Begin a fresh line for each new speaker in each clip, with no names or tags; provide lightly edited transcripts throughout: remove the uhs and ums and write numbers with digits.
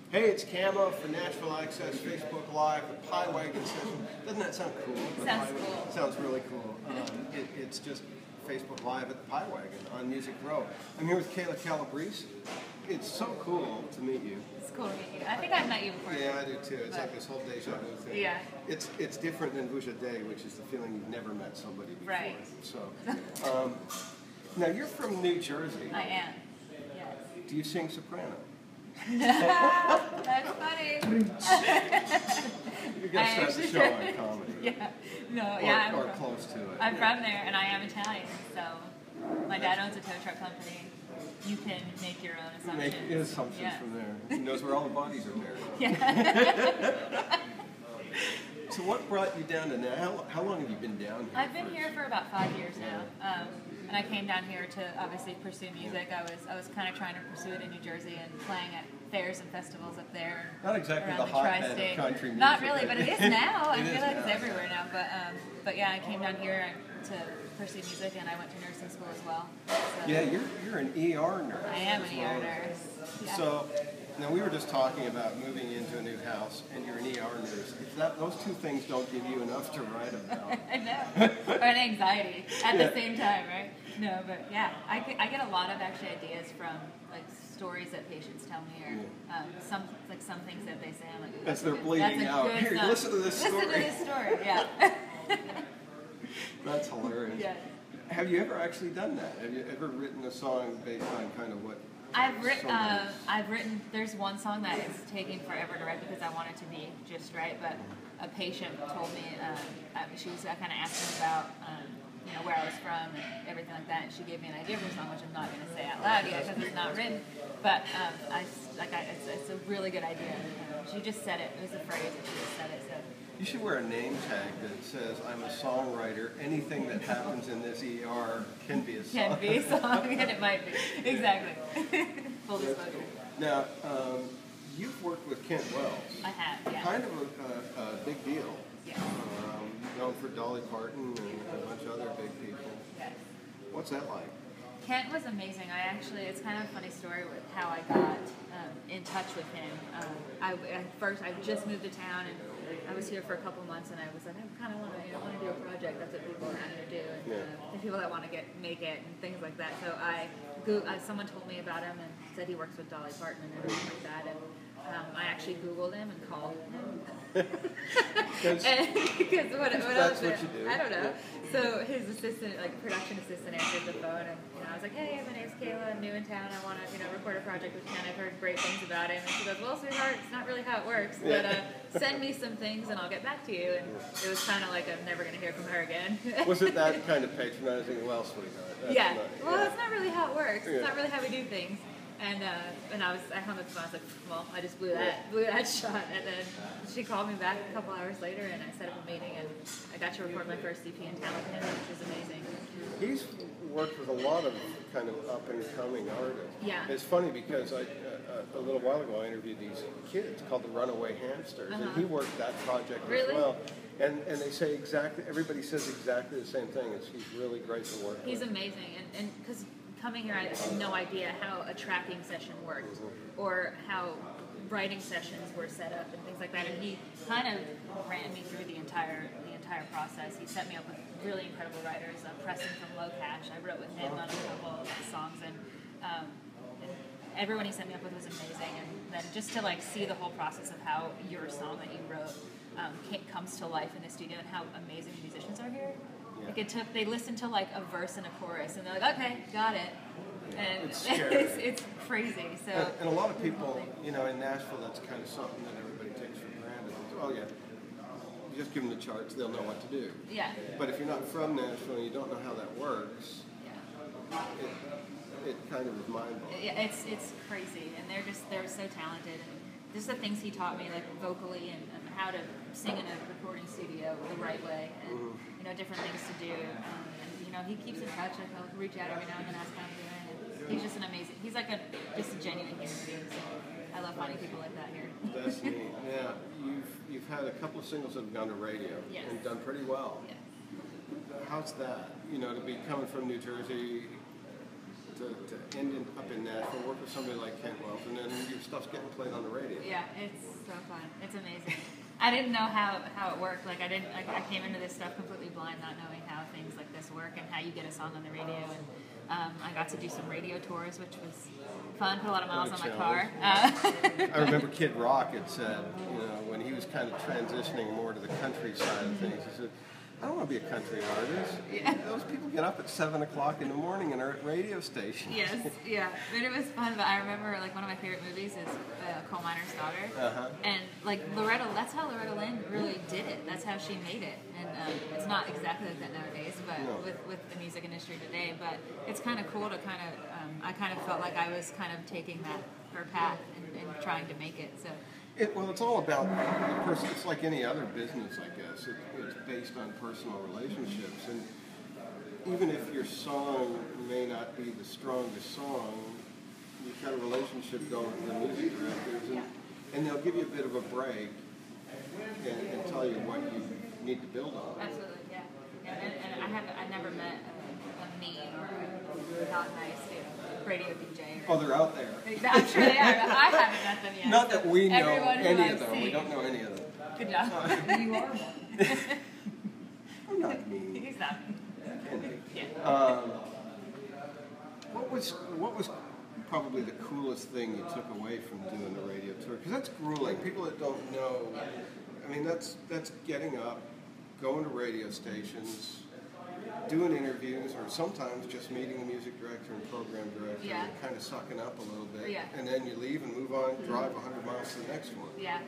Hey, it's Camo for Nashville Access, Facebook Live, the Pie Wagon Sessions. Doesn't that sound cool?
Sounds cool.
Sounds really cool. It's just Facebook Live at the Pie Wagon on Music Row. I'm here with Kayla Calabrese. It's so cool to meet you.
It's cool to meet you. I think I've met you before.
Yeah, I do too. It's like this whole deja vu thing.
Yeah.
It's different than Vuja Day, which is the feeling you've never met somebody before.
Right.
So, now you're from New Jersey.
I am. Yes.
Do you sing soprano?
That's funny.
You're gonna start the show on comedy.
Yeah. No.
Or,
yeah.
or close to it.
I'm from there, and I am Italian. So my dad owns a tow truck company. You can make your own assumptions.
Make assumptions from there. He knows where all the bodies are buried.
Yeah.
So what brought you down to now? How long have you been down here?
I've been here for about 5 years now, and I came down here to obviously pursue music. I was kind of trying to pursue it in New Jersey and playing at fairs and festivals up there.
Not exactly
around
the hotbed of country music.
Not really, but it is now. I feel like
now.
it's everywhere now. But yeah, I came down here to pursue music, and I went to nursing school as well. So
Yeah, you're an ER nurse.
I am an ER nurse. Yeah.
So now we were just talking about moving into a new house, and you're an ER nurse. If those two things don't give you enough to write about.
I know. Or an anxiety at the same time, right? No, but yeah, I get a lot of actually ideas from like stories that patients tell me, or some things that they say. I'm like,
as they're bleeding out. Here, listen to this story.
Listen to this story. Yeah.
That's hilarious.
Yeah.
Have you ever actually done that? Have you ever written a song based on kind of what?
I've written. There's one song that is taking forever to write because I want it to be just right. But a patient told me she was kind of asking about where I was from and everything like that, and she gave me an idea for a song which I'm not going to say out loud yet because it's not written. But it's a really good idea. She just said it. It was a phrase, and she just said it. So.
You should wear a name tag that says, "I'm a songwriter. Anything that happens in this ER can be a song."
Can be a song, and it might be. Exactly. Full disclosure.
Cool. Now, you've worked with Kent Wells.
I have, yeah.
Kind of a big deal.
Yeah.
Known for Dolly Parton and a bunch of other big people.
Yes.
What's that like?
Kent was amazing. It's kind of a funny story with how I got in touch with him. I just moved to town, and I was here for a couple months, and I was like, I kind of want to do a project. That's what people are around here do, and the people that want to make it and things like that. So someone told me about him and said he works with Dolly Parton and everything like that, and I actually Googled him and called him. Because what else?
What you do.
I don't know. So his assistant, production assistant, answered the phone, and I was like, "Hey, my name's Kayla. I'm new in town. I want to, record a project with Ken. I've heard great things about him." And she goes, "Well, sweetheart, it's not really how it works, but send me some things and I'll get back to you." And it was kind of like I'm never going to hear from her again.
Was it that kind of patronizing? Well, sweetheart.
That's not really how it works. It's not really how we do things. And I hung up the phone. I was like, well, I just blew that shot. And then she called me back a couple hours later, and I set up a meeting, and I got to record my first EP in town with him, which was amazing.
He's worked with a lot of kind of up and coming artists.
Yeah.
It's funny because a little while ago I interviewed these kids called the Runaway Hamsters, and he worked that project as well. And they say everybody says exactly the same thing. He's really great to work with.
He's amazing, and because coming here, I had no idea how a tracking session worked or how writing sessions were set up and things like that. And he kind of ran me through the entire process. He set me up with really incredible writers. Preston from Low Cash, I wrote with him on a couple of songs, and everyone he set me up with was amazing. And then just to see the whole process of how your song that you wrote comes to life in the studio and how amazing the musicians are here.
Yeah.
They listened to a verse and a chorus, and they're like, okay, got it. And
it's scary.
it's crazy. So
and a lot of people, in Nashville, that's kind of something that everybody takes for granted. Oh yeah, you just give them the charts, they'll know what to do.
Yeah.
But if you're not from Nashville and you don't know how that works, it kind of is mind-blowing.
Yeah, it's crazy, and they're so talented, and just the things he taught me, vocally and how to sing in a recording studio the right way, and different things to do. And he keeps in touch. I'll reach out every now and then, ask how I'm doing. And he's just he's just a genuine human being. So I love finding people like that here.
That's neat. Yeah, you've had a couple of singles that have gone to radio and done pretty well.
Yes.
How's that? To be coming from New Jersey, to end up in Nashville, work with somebody like Kent Wells, and then your stuff's getting played on the radio.
Yeah, it's so fun. It's amazing. I didn't know how it worked. Like I came into this stuff completely blind, not knowing how things like this work and how you get a song on the radio. And I got to do some radio tours, which was fun. Put a lot of miles on my car.
I remember Kid Rock had said, when he was kind of transitioning more to the country side of things, he said, I don't want to be a country artist. Yeah. Those people get up at 7 o'clock in the morning and are at radio stations.
Yes, yeah. But it was fun. But I remember, like, one of my favorite movies is Coal Miner's Daughter. And, like, that's how Loretta Lynn really did it. That's how she made it. And it's not exactly like that nowadays, but with the music industry today. But it's kind of cool to kind of, I kind of felt like I was kind of taking her path and trying to make it. So.
It's all about the person. It's like any other business, I guess. It's based on personal relationships. And even if your song may not be the strongest song, you've got a relationship going with the music directors. And they'll give you a bit of a break and tell you what you need to build on.
Absolutely, yeah. And I never met a mean or a not nice radio DJ.
Oh, they're out there.
I'm sure they are, but I haven't met them yet.
Not that we know any of them.
Seen.
We don't know any of them.
Good job. You are one.
I'm not mean.
He's not.
Yeah. What was probably the coolest thing you took away from doing the radio tour? Because that's grueling. People that don't know, I mean, that's getting up, going to radio stations, doing interviews, or sometimes just meeting the music director and program director and kind of sucking up a little bit. Yeah. And then you leave and move on, drive 100 miles to the next one.
Yeah.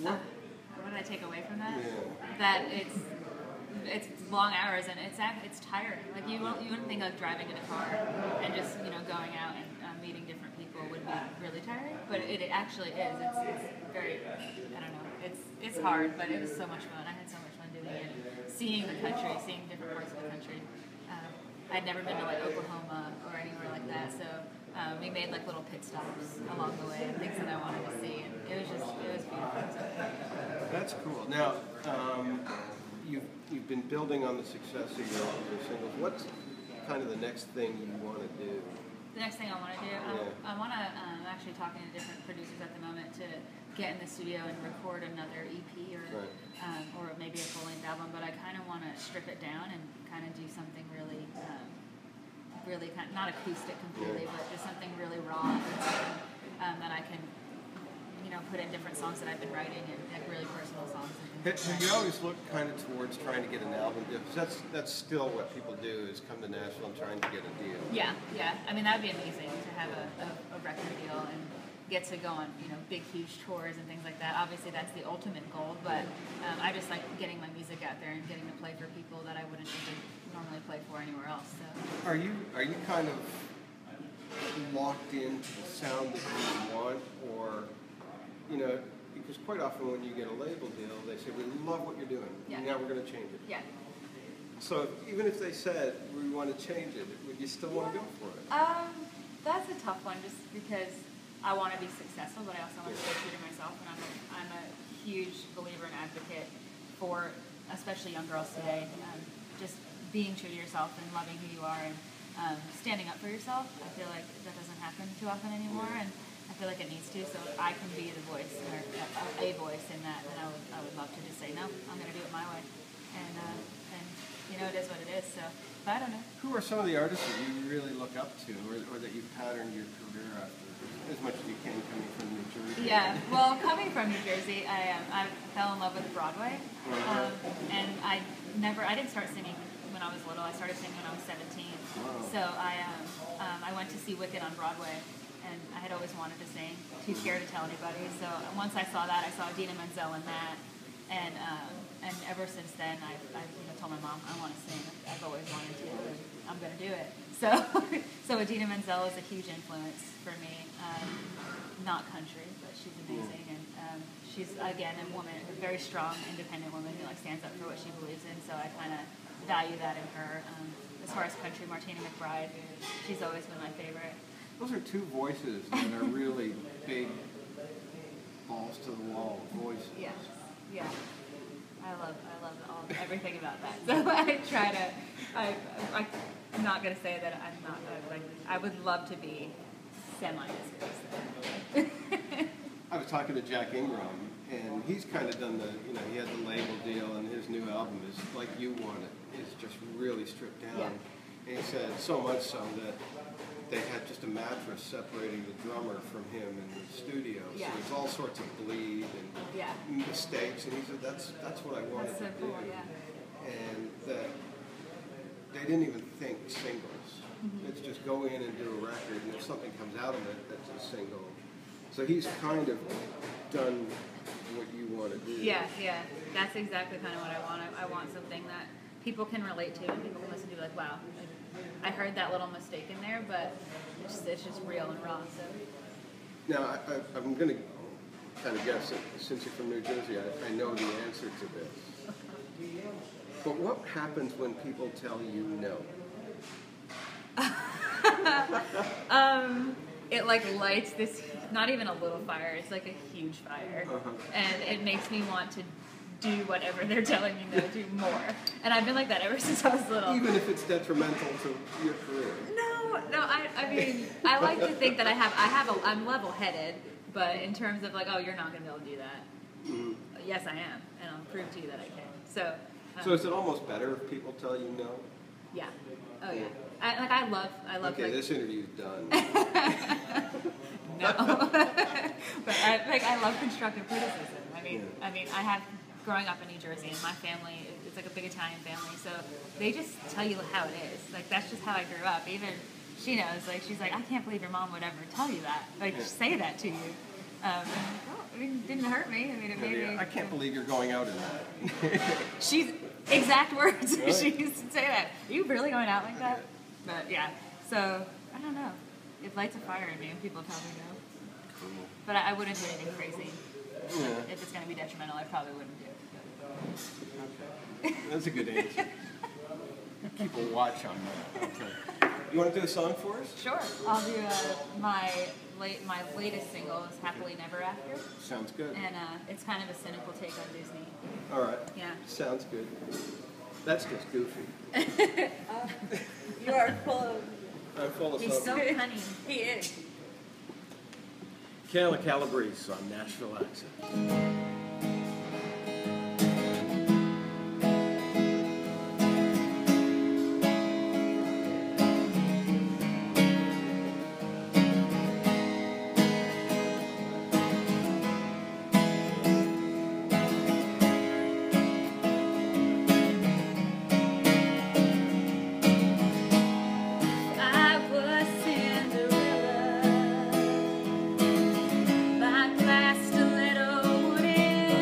What did I take away from that? Yeah. That it's long hours and it's tiring. Like you wouldn't think like driving in a car and just going out and meeting different people would be really tiring, but it actually is. It's very, I don't know. It's hard, but it was so much fun. I had so much fun doing it. Seeing the country, seeing different parts of the country. I'd never been to like Oklahoma or anywhere like that, so we made like little pit stops along the way and things that I wanted to see, and it was beautiful. So.
That's cool. Now, you've been building on the success of your singles. What's kind of the next thing you want to do?
The next thing I want to do, I want to actually talking to different producers at the moment to get in the studio and record another EP or maybe a full-length album, but I kind of want to strip it down and kind of do something really, really kind of, not acoustic completely, but just something really raw and that I can, put in different songs that I've been writing and like really personal songs.
Have you always looked kind of towards trying to get an album deal? Because that's still what people do, is come to Nashville and trying to get a deal.
Yeah. I mean, that would be amazing to have a record deal and get to go on, big, huge tours and things like that. Obviously, that's the ultimate goal, but I just like getting my music out there and getting to play for people that I wouldn't even normally play for anywhere else. So.
Are you kind of locked into the sound that you want, or, because quite often when you get a label deal, they say, we love what you're doing, now we're going to change it. Yeah. So even if they said, we want to change it, would you still want to go for it?
That's a tough one, just because I want to be successful, but I also want to stay true to myself, and I'm a huge believer and advocate for, especially young girls today, just being true to yourself and loving who you are and standing up for yourself. I feel like that doesn't happen too often anymore, and I feel like it needs to, so if I can be the voice, or a voice in that, then I would love to just say, no, I'm going to do it my way, and it is what it is, so, but I don't know.
Who are some of the artists that you really look up to, or that you've patterned your career after, as much as you can, coming from New Jersey?
Yeah, well, coming from New Jersey, I fell in love with Broadway, and I didn't start singing when I was little. I started singing when I was 17, so I went to see Wicked on Broadway, and I had always wanted to sing, too scared to tell anybody, so once I saw that, I saw Idina Menzel in that, and ever since then, I've told my mom, I want to sing. I've always wanted to, and I'm going to do it. So Idina Menzel is a huge influence for me. Not country, but she's amazing, and she's, again, a woman, a very strong, independent woman who stands up for what she believes in, so I kind of value that in her. As far as country, Martina McBride, she's always been my favorite.
Those are two voices that are really big, balls to the wall voices.
Yeah. I love everything about that. So I try to. I'm not gonna say that I'm not. I would love to be semi as good as them.
I was talking to Jack Ingram, and he's kind of done the, he had the label deal, and his new album is Like You Want It, is just really stripped down.
Yeah.
And he said so much so that they had just a mattress separating the drummer from him in the studio.
Yeah.
So there's all sorts of bleed and mistakes, and he said that's what I wanted
That's so
to
cool,
do.
yeah.
And that they didn't even think singles.
Mm-hmm.
It's just go in and do a record, and if something comes out of it that's a single. So he's kind of done what you want to do.
Yeah. That's exactly kind of what I want. I want something that people can relate to and people can listen to, like, wow, I heard that little mistake in there, but it's just real and raw. So
Now, I'm going to kind of guess that since you're from New Jersey, I know the answer to this. But what happens when people tell you no?
It like lights this, not even a little fire, it's like a huge fire. And it makes me want to do whatever they're telling me no to more. And I've been like that ever since I was little.
Even if it's detrimental to your career?
No, I mean, I like to think that I'm level-headed, but in terms of like, oh, you're not going to be able to do that.
Mm-hmm.
Yes, I am, and I'll prove to you that I can.
So is it almost better if people tell you no?
Yeah. Oh yeah. I love.
Okay, this interview's done.
No. But I love constructive criticism. I mean, I have growing up in New Jersey, and my family, it's like a big Italian family, so they just tell you how it is. Like, that's just how I grew up. Even she knows. Like, she's like, I can't believe your mom would ever tell you that. Like, say that to you. It didn't hurt me. I mean, it made me.
I can't believe you're going out in that.
She's exact words.
Really?
She used to say that. Are you really going out like that? But yeah. So I don't know. It lights a fire in me when people tell me no.
Cool.
But I wouldn't do anything crazy.
Yeah.
If it's going to be detrimental, I probably wouldn't do it.
Okay. That's a good answer. Keep a watch on that. Okay. You want to do a song for us?
Sure. I'll do my latest single is Happily Never After.
Sounds good.
And it's kind of a cynical take on Disney.
All right.
Yeah.
Sounds good. That's just goofy.
You are full of...
I'm full of
He's so
something.
funny. He is.
Kayla Calabrese on Nashville Access.
My glass stiletto wooden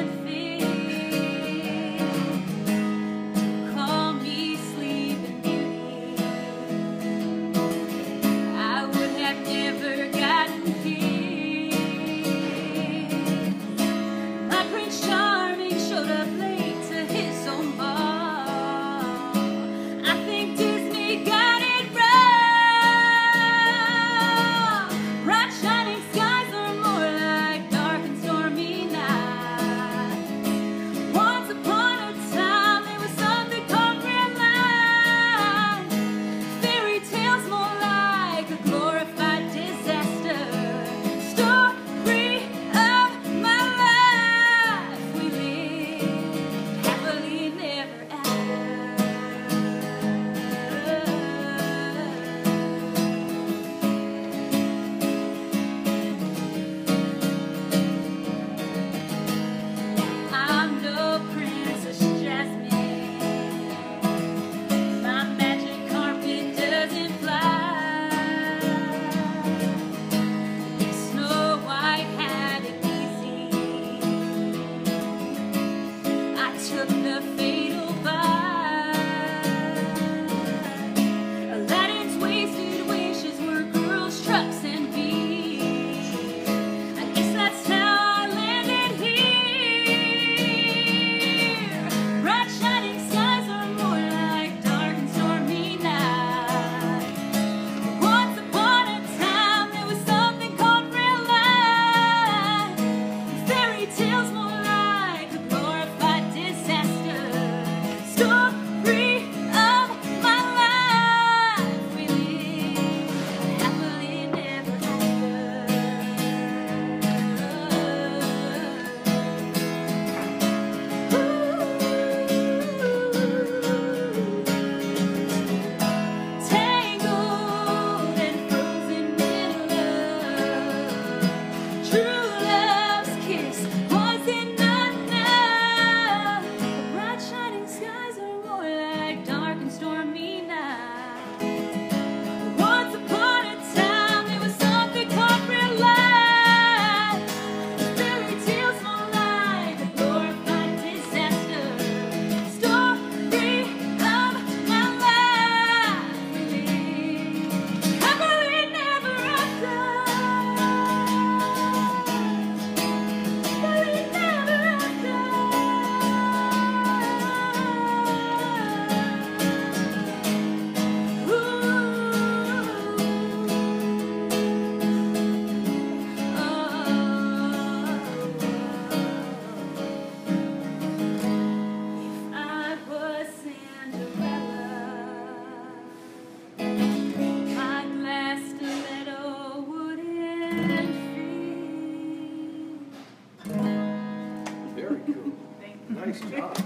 cool.
Thank you.
Nice job.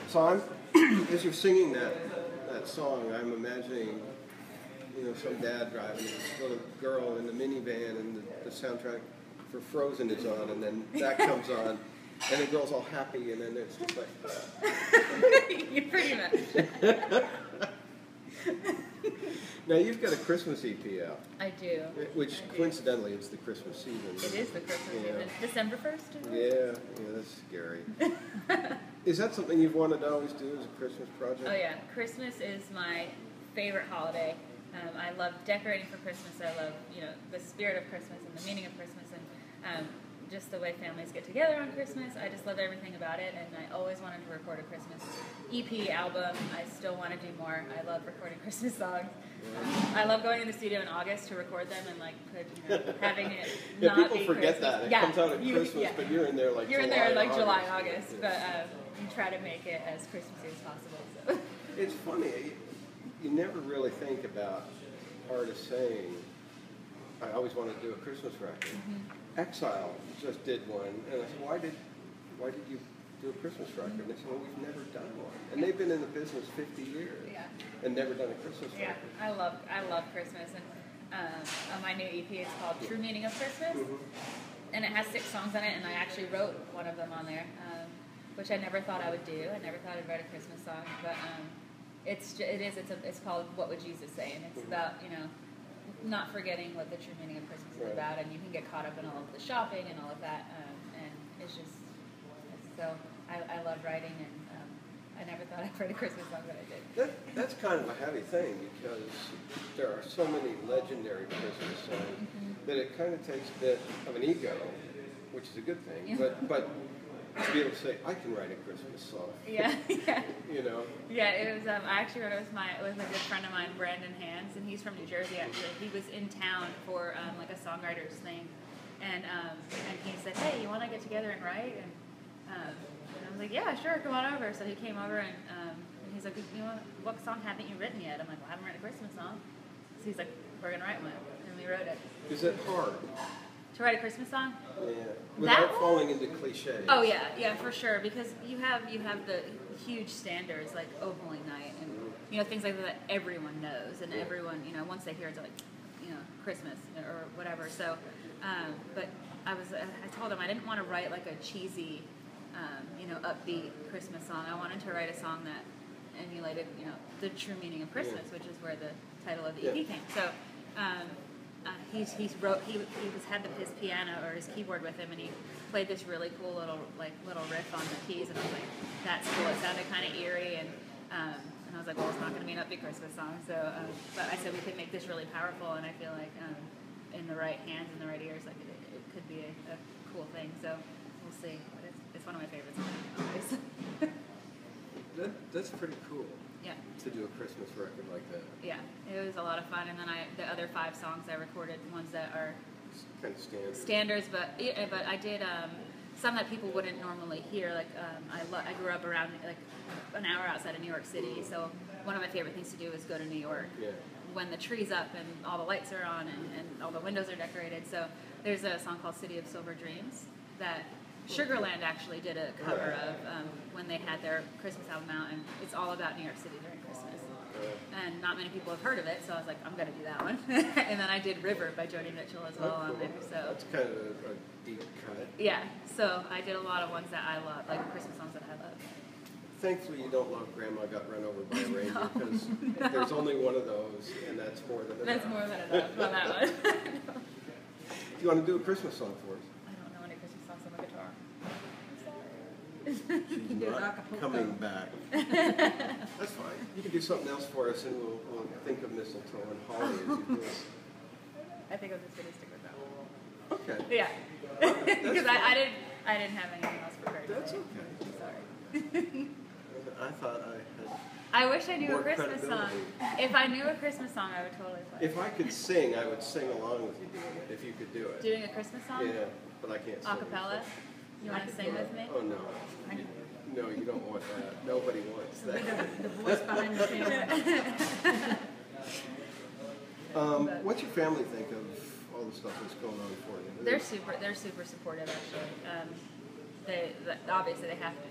So as you're singing that song, I'm imagining, some dad driving his little girl in the minivan, and the soundtrack for Frozen is on, and then that comes on, and the girl's all happy, and then it's just like...
You pretty much.
Now, you've got a Christmas EP out.
I do.
Which, coincidentally, it's the Christmas season.
It is the Christmas season. December 1st?
Yeah, that's scary. Is that something you've wanted to always do as a Christmas project?
Oh, yeah. Christmas is my favorite holiday. I love decorating for Christmas. I love, the spirit of Christmas and the meaning of Christmas, and just the way families get together on Christmas. I just love everything about it, and I always wanted to record a Christmas EP album. I still want to do more. I love recording Christmas songs. I love going in the studio in August to record them and having it not
people
be
forget
Christmas.
that. It comes out at Christmas, but you're in there like
July,
August.
August. But you try to make it as Christmassy as possible. So.
It's funny. You never really think about artists saying, I always wanted to do a Christmas record. Mm-hmm. Exile just did one, and I said, why did you do a Christmas record? And they said, well, we've never done one. And they've been in the business 50 years and never done a Christmas record.
I love Christmas, and on my new EP, it's called True Meaning of Christmas, and it has 6 songs on it, and I actually wrote one of them on there, which I never thought I would do. I never thought I'd write a Christmas song, but it's called What Would Jesus Say, and it's about not forgetting what the true meaning of Christmas is about, and you can get caught up in all of the shopping and all of that, and it's just so I love writing, and I never thought I'd write a Christmas song, but I did.
That's kind of a heavy thing, because there are so many legendary Christmas songs that it kind of takes a bit of an ego, which is a good thing, but to be able to say, I can write a Christmas song.
Yeah.
Yeah,
it was. I actually wrote it with a good friend of mine, Brandon Hands, and he's from New Jersey. Actually, he was in town for like a songwriters thing, and he said, "Hey, you want to get together and write?" And I was like, "Yeah, sure, come on over." So he came over, and he's like, "What song haven't you written yet?" I'm like, "Well, I haven't written a Christmas song." So he's like, "We're gonna write one," and we wrote it.
Is it hard?
To write a Christmas song?
Yeah. Without falling into cliches.
Oh yeah, for sure. Because you have the huge standards like "Oh Holy Night" and things like that everyone knows, and everyone once they hear it, they're like Christmas or whatever. So, but I told him I didn't want to write like a cheesy, upbeat Christmas song. I wanted to write a song that emulated the true meaning of Christmas, which is where the title of the EP came. So. He had his piano or his keyboard with him, and he played this really cool little riff on the keys, and I was like, that's cool. It sounded kind of eerie, and I was like, well, it's not going to be an upbeat Christmas song. So, but I said we could make this really powerful, and I feel like in the right hands and the right ears, like it could be a cool thing. So we'll see. But it's one of my favorites.
That's pretty cool.
Yeah.
To do a Christmas record like that.
Yeah, it was a lot of fun, and then the other 5 songs I recorded, ones that are
kind of
standards, but I did some that people wouldn't normally hear. Like I grew up around like an hour outside of New York City, so one of my favorite things to do is go to New York when the tree's up and all the lights are on and all the windows are decorated. So there's a song called "City of Silver Dreams" that Sugarland actually did a cover of when they had their Christmas album out, and it's all about New York City during Christmas. And not many people have heard of it, so I was like, I'm going to do that one. And then I did "River" by Joni Mitchell as well on there. So
that's kind of a deep cut.
Yeah, so I did a lot of ones that I love, like Christmas songs that I love.
Thankfully, you don't love "Grandma Got Run Over by a Reindeer," because there's only one of those, and that's more than enough.
That's more than enough on that one.
Do you want to do a Christmas song for us? She's not coming back. That's fine. You can do something else for us, and we'll think of mistletoe and holly as you do it.
I think I'm just going to stick with that one.
Okay.
Yeah. Because I didn't have anything else prepared.
That's okay.
Sorry.
I thought I had.
I wish I knew a Christmas song. If I knew a Christmas song, I would totally play it.
If I could sing, I would sing along with you doing it. If you could do it.
Doing a Christmas song?
Yeah, but I can't sing.
Acapella? You want to sing with me?
Oh, no. No, you don't want that. Nobody wants that.
The voice behind the camera.
What's your family think of all the stuff that's going on for you?
They're super supportive, actually. obviously they have to,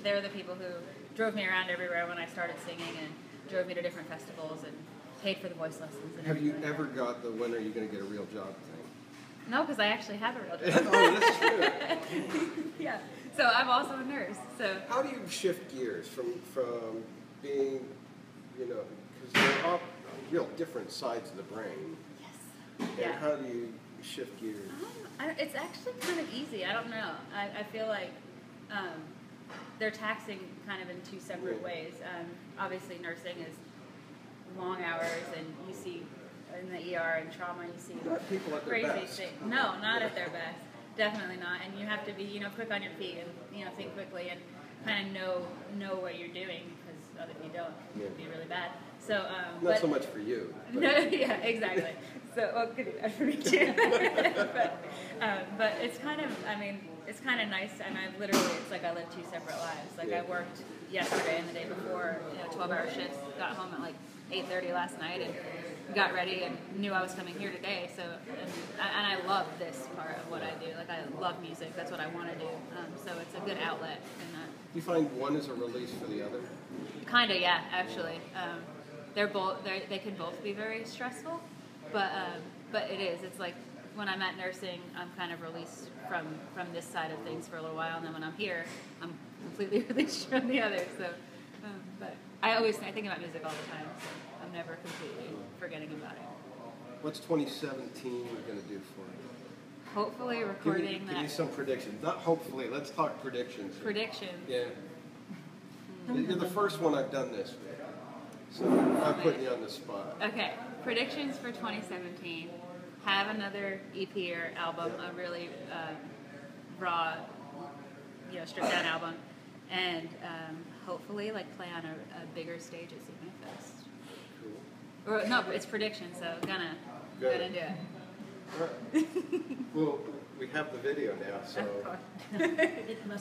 they're the people who drove me around everywhere when I started singing and drove me to different festivals and paid for the voice lessons. And
have you ever got the when are you going to get a real job thing?
No, because I actually have a real job.
Oh, that's true.
Yeah. So I'm also a nurse. So
how do you shift gears from being, because they're all real different sides of the brain.
Yes.
And
Yeah.
how do you shift gears?
It's actually kind of easy. I don't know. I feel like they're taxing kind of in two separate ways. Obviously, nursing is long hours, and you see in the ER and trauma, you see
Not people at their
crazy
best.
things. No, not at their best. Definitely not. And you have to be, quick on your feet and think quickly and kind of know what you're doing, because if you don't, it would be really bad. So
Not so much for you. But
no, yeah, exactly. So, well, could be bad for me too. but it's kind of, it's kind of nice. And it's like I live two separate lives. Like I worked yesterday and the day before, 12-hour shifts. Got home at like 8:30 last night and got ready and knew I was coming here today. So, and I love this part of what I do. Like I love music. That's what I want to do. So it's a good outlet. And
you find one is a release for the other?
kind of, yeah, actually. They can both be very stressful, but it is. It's like when I'm at nursing, I'm kind of released from this side of things for a little while, and then when I'm here, I'm completely released from the other. So, but I think about music all the time. So I'm never completely forgetting about it.
What's 2017 going to do for you?
Hopefully, recording
give me some predictions. Not hopefully. Let's talk predictions.
Predictions.
Yeah. You're the first one I've done this with, so I'm putting you on the spot.
Okay, predictions for 2017. Have another EP or album, a really raw, stripped down album, and hopefully play on a bigger stage at Fest.
Cool.
Or no, it's prediction, so gonna do it.
All right. Well, we have the video now, so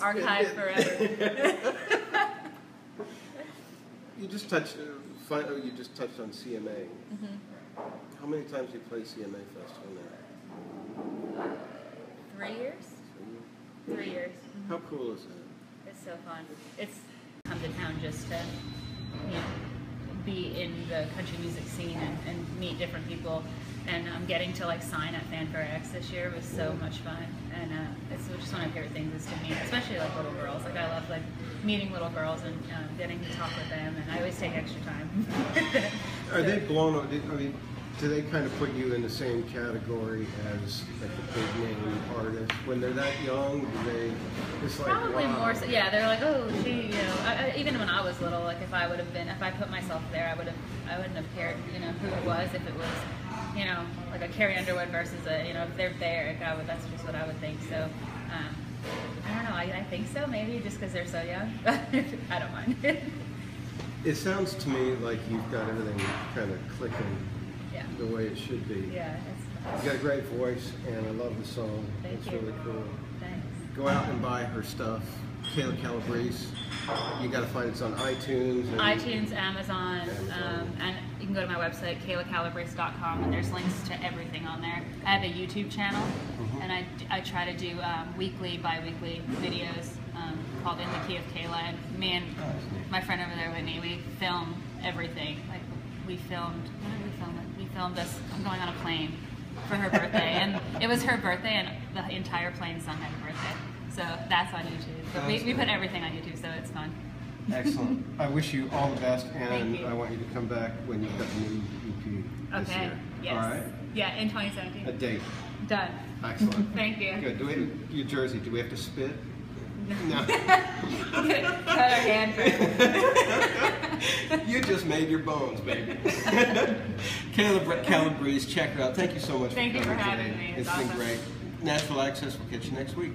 Archive forever.
you just touched. You just touched on CMA.
Mm-hmm.
How many times do you play CMA Festival now?
3 years. 3 years. Mm-hmm.
How cool is that?
It's so fun. It's come to town just to be in the country music scene and meet different people. And getting to sign at Fanfare X this year was so much fun. And it's just one of my favorite things is to meet, especially little girls. I love meeting little girls and getting to talk with them. And I always take extra time.
Are they blown up? Do they kind of put you in the same category as the big name artist when they're that young? Do they? It's
Probably
wow.
more so. Yeah, they're like, oh, she, even when I was little, if I put myself there, I wouldn't have cared, who it was, if it was, a Carrie Underwood versus if they're there, that's just what I would think. So, I don't know. I think so. Maybe just because they're so young. I don't mind.
It sounds to me like you've got everything kind of clicking the way it should be.
Yeah,
You got a great voice, and I love the song.
Thank
it's
you.
really cool.
Thanks.
Go out and buy her stuff. Kayla Calabrese. You got to find it's on iTunes.
iTunes, Amazon, and you can go to my website, kaylacalabrese.com, and there's links to everything on there. I have a YouTube channel, and I try to do weekly, bi-weekly videos called In the Key of Kayla. And me and my friend over there, Whitney, we film everything. We filmed us going on a plane for her birthday, and it was her birthday, and the entire plane's son had a birthday. So that's on YouTube. But we put everything on YouTube, so it's fun.
Excellent. I wish you all the best, and
Thank you.
I want you to come back when you've got the new EP this
Okay.
year.
Yes.
All right?
Yeah, in 2017.
A date.
Done.
Excellent.
Thank you.
Good. Your jersey, do we have to spit? No.
Cut our hand for
You just made your bones, baby. Kayla Calabrese, check her out. Thank you so much
Thank
for
you
coming
for having
today.
me.
It's
It's
been
awesome.
great. Nashville Access, we'll catch you next week.